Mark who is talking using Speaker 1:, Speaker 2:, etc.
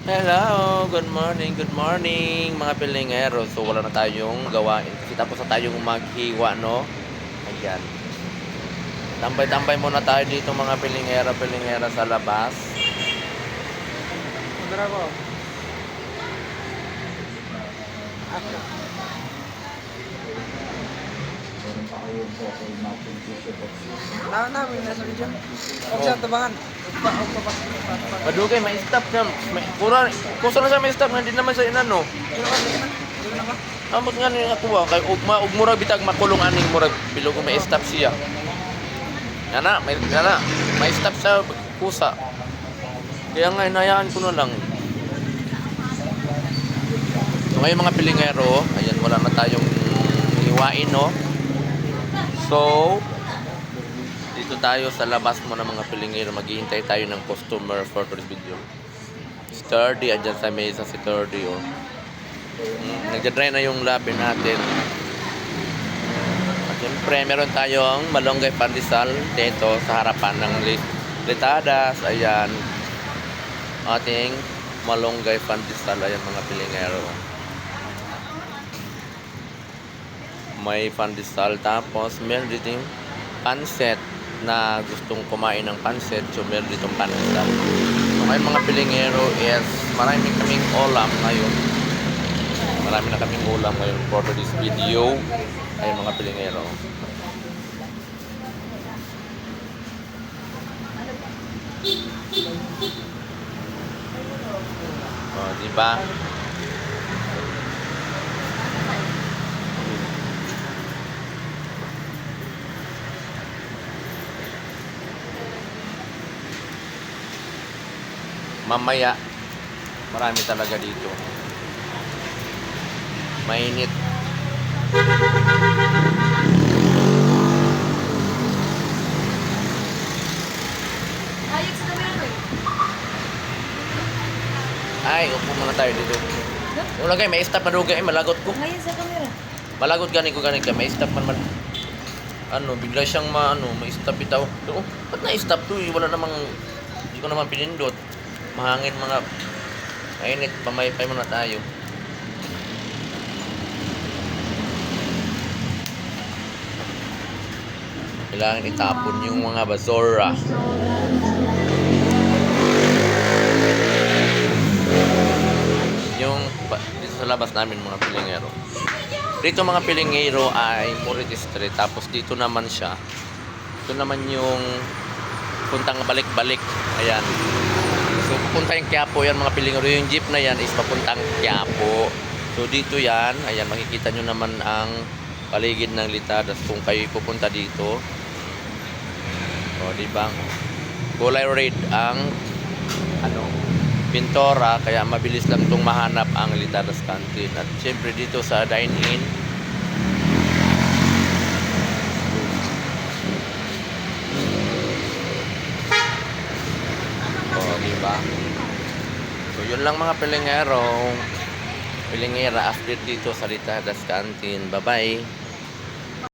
Speaker 1: Hello, good morning mga pilingero. So wala na tayong gawain kasi tapos na tayong maghiwa, no? Ayan. Tambay-tambay muna tayo dito mga pilingera sa labas.
Speaker 2: Magara ko. Namin na sa video. Huwag siya tabangan. Huwag pa pa.
Speaker 1: Madugay, may stop na. Kusa na siya may stop na hindi naman siya inano.
Speaker 2: Dito na ba?
Speaker 1: Amot nga niya ako kay ugmura bitag makulong aning murag bilog may stop siya. May stop sa kusa. Kaya nga inayaan ko na lang. So ngayon mga pilingero, ayan wala na tayong hiwain, no? So, dito tayo sa labas mo ng mga pilingero. Maghihintay tayo ng customer for today's video. Sturdy, andyan sa mesa si Sturdy, oh. Nagdadry na yung labi natin. At siyempre, meron tayong malunggay pandesal dito sa harapan ng litadas. Ayan. Ating malunggay pandesal. Ayan mga pilingero. May pandesal. Tapos, meron dito yung panset na gustong kumain ng panset. So, meron dito pandesal. So, ngayon mga pilingero is marami kaming ulam ngayon. Marami na kaming ulam ngayon for this video. Ayun mga pilingero. Oh, di ba? Mamaya marami talaga dito. Mainit. Ay, upo muna tayo dito. Wala kayo, may stop na dugay, malagot ko.
Speaker 3: Ngayon sa camera.
Speaker 1: Malagot gani ko gani ka, may stop man. Ano, bigla siyang may stop bitaw. Oh, ba't na-stop to? Wala namang, hindi ko naman pinindot. Mahangin mga, mainit, pamaypay muna tayo. Kailangan itapon yung mga basura. Dito sa labas namin mga pilingero. Dito mga pilingero ay Morite Street. Tapos dito naman siya. Ito naman yung puntang balik-balik. Ayan. So pupunta yung Quiapo yan mga pilingero. Yung jeep na yan is papuntang Quiapo. So dito yan. Ayan, makikita nyo naman ang paligid ng Litadas kung kayo pupunta dito. O, diba? Kulay red ang Pintora, kaya mabilis lang itong mahanap ang Litadas Canteen. At syempre dito sa dine-in, o, diba? So, yun lang mga pilingera update dito sa Litadas Canteen. Bye-bye!